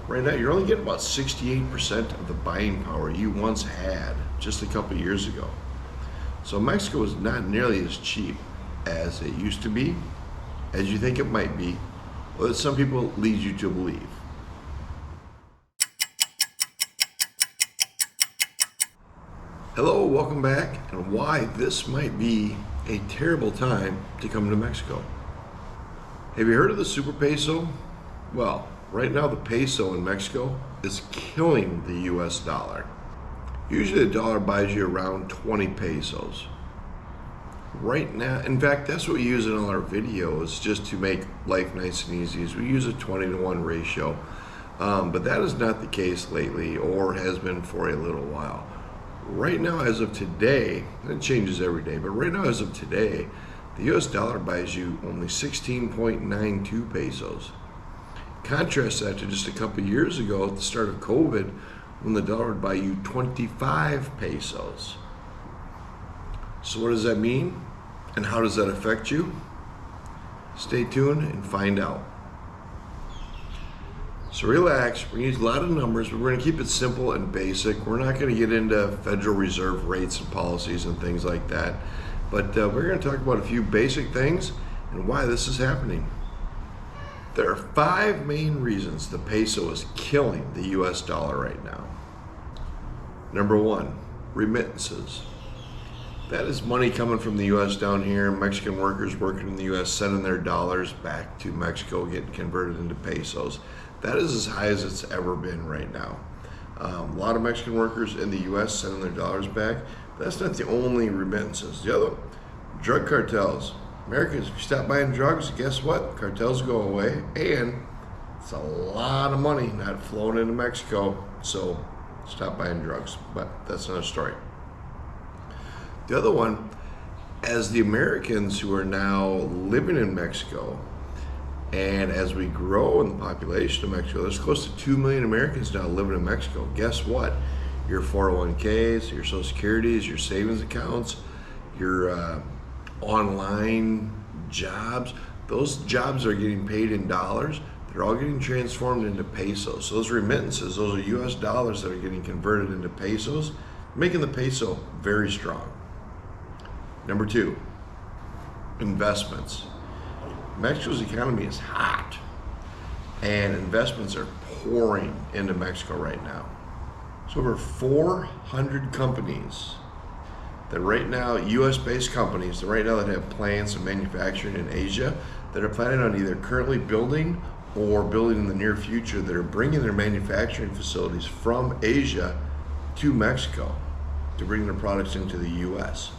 Right now, you're only getting about 68% of the buying power you once had just a couple years ago. So Mexico is not nearly as cheap as it used to be, as you think it might be, or that some people lead you to believe. Hello, welcome back, and why this might be a terrible time to come to Mexico. Have you heard of the super peso? Well, right now the peso in Mexico is killing the US dollar. Usually the dollar buys you around 20 pesos. Right now, in fact, that's what we use in all our videos just to make life nice and easy, is we use a 20-to-1 ratio. But that is not the case lately, or has been for a little while. Right now, as of today, and it changes every day, but right now as of today, the US dollar buys you only 16.92 pesos. Contrast that to just a couple years ago at the start of COVID, when the dollar would buy you 25 pesos. So what does that mean? And how does that affect you? Stay tuned and find out. So relax, we're going to use a lot of numbers, but we're going to keep it simple and basic. We're not going to get into Federal Reserve rates and policies and things like that. But we're going to talk about a few basic things and why this is happening. There are 5 main reasons the peso is killing the US dollar right now. Number 1, remittances. That is money coming from the US down here, Mexican workers working in the US sending their dollars back to Mexico, getting converted into pesos. That is as high as it's ever been right now. A lot of Mexican workers in the US sending their dollars back, but that's not the only remittances. The other, drug cartels. Americans, if you stop buying drugs, guess what? Cartels go away, and it's a lot of money not flowing into Mexico, so stop buying drugs, but that's another story. The other one, as the Americans who are now living in Mexico, and as we grow in the population of Mexico, there's close to 2 million Americans now living in Mexico. Guess what? Your 401ks, your Social Securities, your savings accounts, your online jobs, those jobs are getting paid in dollars. They're all getting transformed into pesos. So those remittances, those are US dollars that are getting converted into pesos, making the peso very strong. Number 2, investments. Mexico's economy is hot, and investments are pouring into Mexico right now. So over 400 companies that right now, US-based companies that right now that have plants and manufacturing in Asia, that are planning on either currently building or building in the near future, that are bringing their manufacturing facilities from Asia to Mexico to bring their products into the US.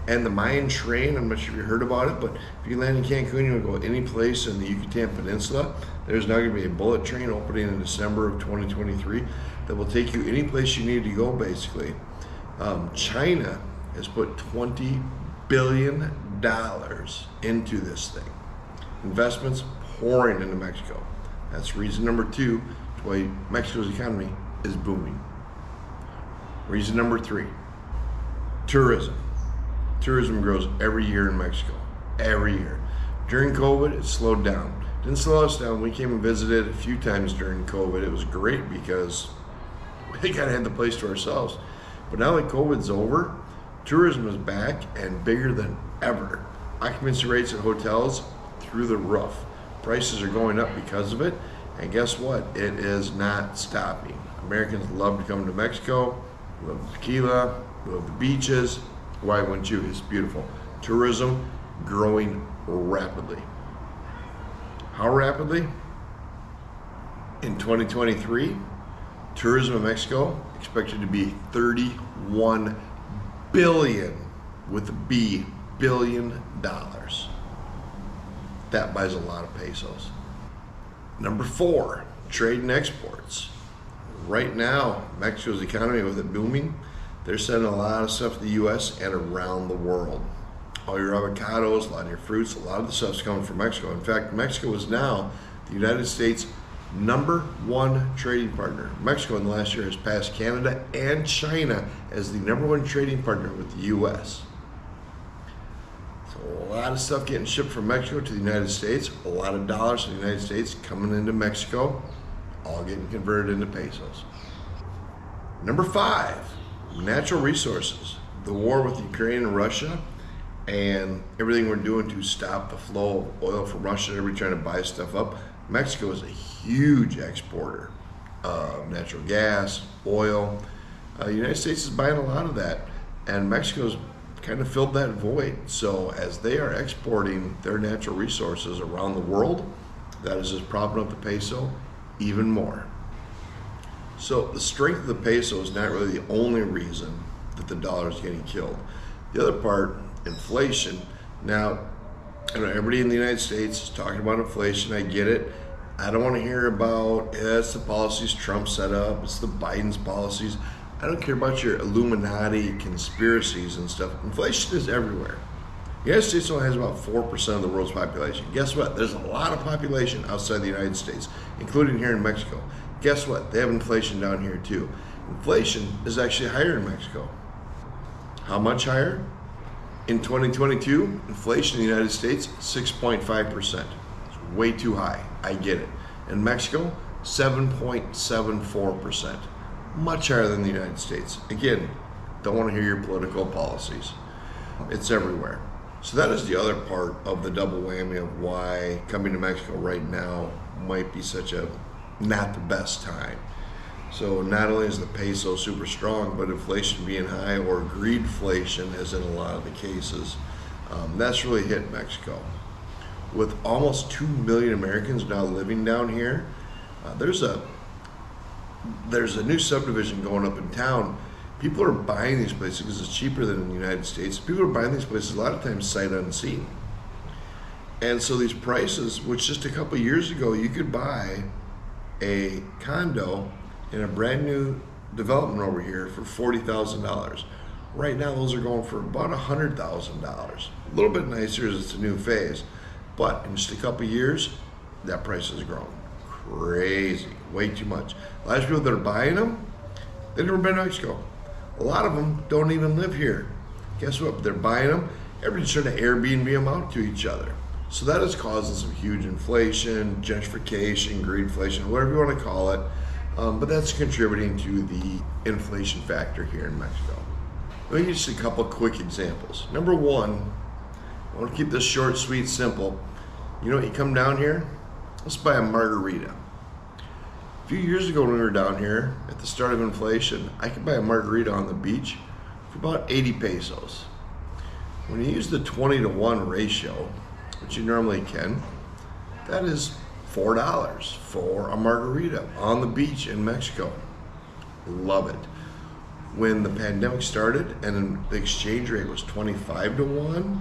And the Mayan train, I'm not sure if you heard about it, but if you land in Cancun, you want to go any place in the Yucatan Peninsula, there's now going to be a bullet train opening in December of 2023 that will take you any place you need to go, basically. China has put $20 billion into this thing. Investments pouring into Mexico. That's reason number 2 to why Mexico's economy is booming. Reason number 3, tourism. Tourism grows every year in Mexico, every year. During COVID, it slowed down. Didn't slow us down. We came and visited a few times during COVID. It was great because we kind of had the place to ourselves. But now that COVID's over, tourism is back and bigger than ever. Occupancy rates at hotels through the roof. Prices are going up because of it. And guess what? It is not stopping. Americans love to come to Mexico, love tequila, love the beaches. Why wouldn't you? It's beautiful. Tourism growing rapidly. How rapidly? In 2023, tourism in Mexico expected to be 31 billion with a B, billion dollars. That buys a lot of pesos. Number 4, trade and exports. Right now, Mexico's economy, with it booming, they're sending a lot of stuff to the US and around the world. All your avocados, a lot of your fruits, a lot of the stuff's coming from Mexico. In fact, Mexico is now the United States' #1 trading partner. Mexico in the last year has passed Canada and China as the #1 trading partner with the US. So a lot of stuff getting shipped from Mexico to the United States, a lot of dollars from the United States coming into Mexico, all getting converted into pesos. Number 5, natural resources. The war with Ukraine and Russia and everything we're doing to stop the flow of oil from Russia, everybody trying to buy stuff up. Mexico is a huge exporter of natural gas, oil. The United States is buying a lot of that, and Mexico's kind of filled that void. So as they are exporting their natural resources around the world, that is just propping up the peso even more. So the strength of the peso is not really the only reason that the dollar is getting killed. The other part, inflation. Now, I know everybody in the United States is talking about inflation. I get it. I don't want to hear about it's the policies Trump set up, it's the Biden's policies. I don't care about your Illuminati conspiracies and stuff. Inflation is everywhere. The United States only has about 4% of the world's population. Guess what? There's a lot of population outside the United States, including here in Mexico. Guess what? They have inflation down here too. Inflation is actually higher in Mexico. How much higher? In 2022, inflation in the United States, 6.5%. It's way too high. I get it. In Mexico, 7.74%. Much higher than the United States. Again, don't want to hear your political policies. It's everywhere. So that is the other part of the double whammy of why coming to Mexico right now might be such a not the best time. So not only is the peso super strong, but inflation being high, or greedflation, as in a lot of the cases, that's really hit Mexico. With almost 2 million Americans now living down here, there's a new subdivision going up in town. People are buying these places because it's cheaper than in the United States. People are buying these places a lot of times sight unseen. And so these prices, which just a couple years ago you could buy a condo in a brand new development over here for $40,000. Right now those are going for about $100,000. A little bit nicer as it's a new phase, but in just a couple years that price has grown crazy, way too much. A lot of people that are buying them, they've never been to Mexico. A lot of them don't even live here. Guess what? They're buying them. Everybody's trying to Airbnb them out to each other. So that is causing some huge inflation, gentrification, greedflation, whatever you want to call it. But that's contributing to the inflation factor here in Mexico. Let me give you just a couple quick examples. Number one, I want to keep this short, sweet, simple. You know what, you come down here, let's buy a margarita. A few years ago when we were down here, at the start of inflation, I could buy a margarita on the beach for about 80 pesos. When you use the 20-to-1 ratio, which you normally can, that is $4 for a margarita on the beach in Mexico. Love it. When the pandemic started and the exchange rate was 25-to-1,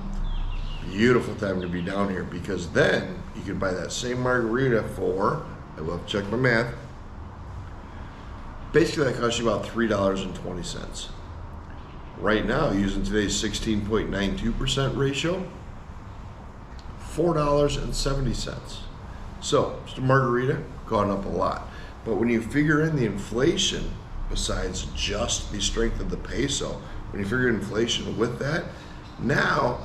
beautiful time to be down here, because then you could buy that same margarita for, I will have to check my math, basically that costs you about $3.20. Right now, using today's 16.92% ratio, $4.70. So, just a margarita, gone up a lot. But when you figure in the inflation, besides just the strength of the peso, when you figure inflation with that, now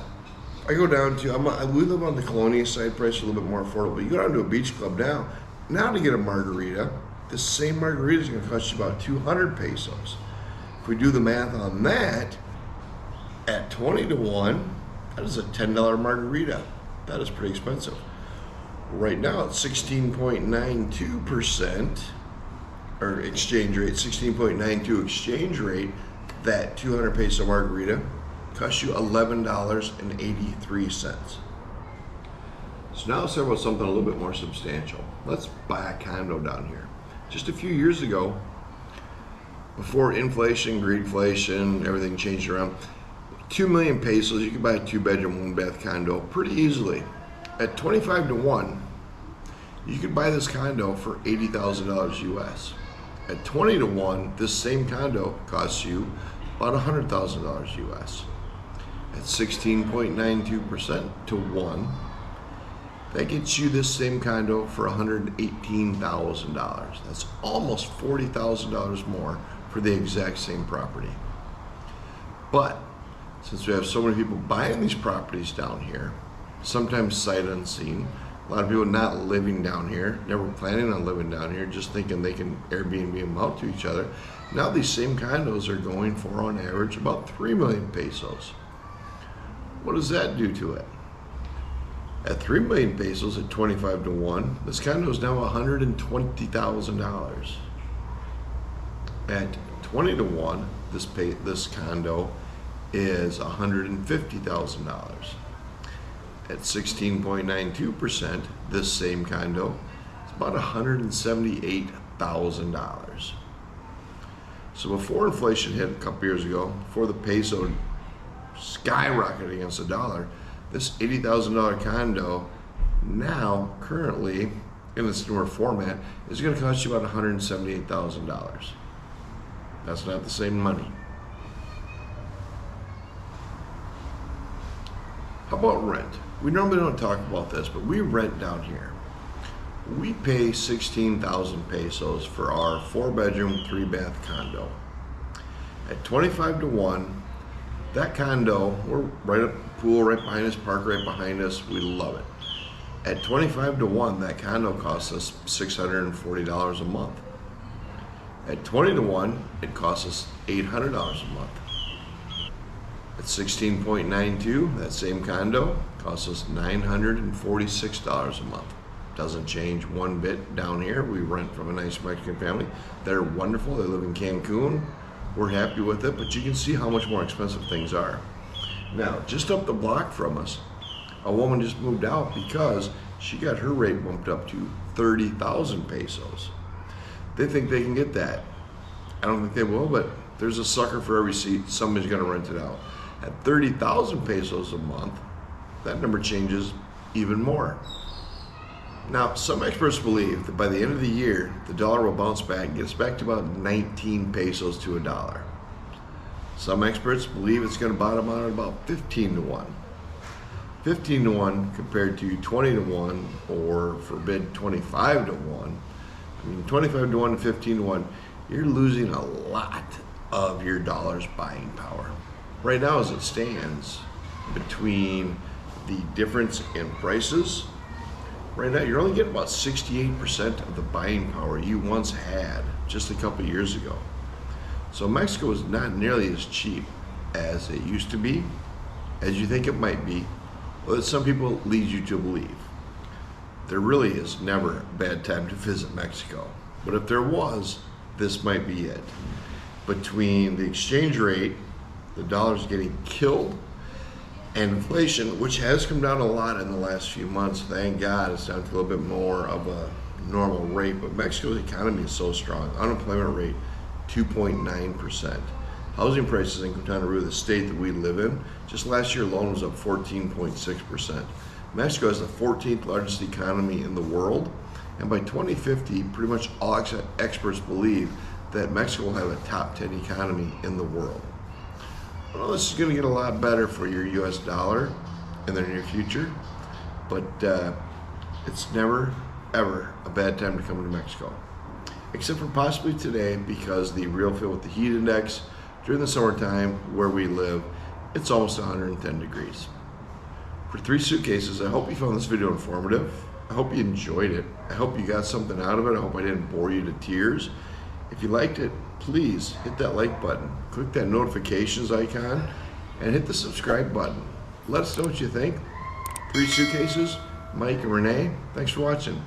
I go down to, we live on the Colonia side, price is a little bit more affordable. You go down to a beach club now to get a margarita, this same margarita is going to cost you about 200 pesos. If we do the math on that, at 20-to-1, that is a $10 margarita. That is pretty expensive. Right now it's 16.92%, or exchange rate, 16.92 exchange rate. That 200 peso margarita costs you $11.83. So now let's talk about something a little bit more substantial. Let's buy a condo down here. Just a few years ago, before inflation, greedflation, everything changed around, 2 million pesos, you could buy a 2-bedroom, 1-bath condo pretty easily. At 25-to-1, you could buy this condo for $80,000 US. At 20-to-1, this same condo costs you about $100,000 US. At 16.92% to 1, that gets you this same condo for $118,000. That's almost $40,000 more for the exact same property. But since we have so many people buying these properties down here, sometimes sight unseen, A lot of people not living down here, never planning on living down here, just thinking they can Airbnb them out to each other. Now these same condos are going for, on average, about 3 million pesos. What does that do to it? At 3 million pesos at 25 to 1, this condo is now $120,000. At 20 to 1, this condo is $150,000. At 16.92%, this same condo is about $178,000. So before inflation hit a couple years ago, before the peso skyrocketed against the dollar, this $80,000 condo now, currently, in its newer format, is going to cost you about $178,000. That's not the same money. How about rent? We normally don't talk about this, but we rent down here. We pay 16,000 pesos for our 4-bedroom, 3-bath condo. At 25 to 1, that condo, we're right up the pool, right behind us, park right behind us, we love it. At 25 to 1, that condo costs us $640 a month. At 20 to 1, it costs us $800 a month. At 16.92, that same condo costs us $946 a month. Doesn't change one bit down here. We rent from a nice Mexican family. They're wonderful. They live in Cancun. We're happy with it, but you can see how much more expensive things are. Now, just up the block from us, a woman just moved out because she got her rate bumped up to 30,000 pesos. They think they can get that. I don't think they will, but there's a sucker for every seat. Somebody's going to rent it out. At 30,000 pesos a month, that number changes even more. Now, some experts believe that by the end of the year, the dollar will bounce back and gets back to about 19 pesos to a dollar. Some experts believe it's going to bottom out at about 15 to 1. 15 to 1 compared to 20 to 1, or forbid 25 to 1. I mean, 25 to 1 and 15 to 1, you're losing a lot of your dollar's buying power. Right now, as it stands, between the difference in prices, right now you're only getting about 68% of the buying power you once had just a couple years ago. So Mexico is not nearly as cheap as it used to be, as you think it might be, or that some people lead you to believe. There really is never a bad time to visit Mexico, but if there was, this might be it. Between the exchange rate, the dollar's getting killed, and inflation, which has come down a lot in the last few months, thank God, it's down to a little bit more of a normal rate, but Mexico's economy is so strong. Unemployment rate, 2.9%. Housing prices in Quintana Roo, the state that we live in, just last year alone was up 14.6%. Mexico is the 14th largest economy in the world, and by 2050, pretty much all experts believe that Mexico will have a top 10 economy in the world. Well, this is going to get a lot better for your US dollar in the near future, but it's never, ever a bad time to come to Mexico. Except for possibly today, because the real feel with the heat index during the summertime where we live, it's almost 110 degrees. For 3 suitcases, I hope you found this video informative. I hope you enjoyed it. I hope you got something out of it. I hope I didn't bore you to tears. If you liked it, please hit that like button, click that notifications icon, and hit the subscribe button. Let us know what you think. 3 suitcases, Mike and Renee, thanks for watching.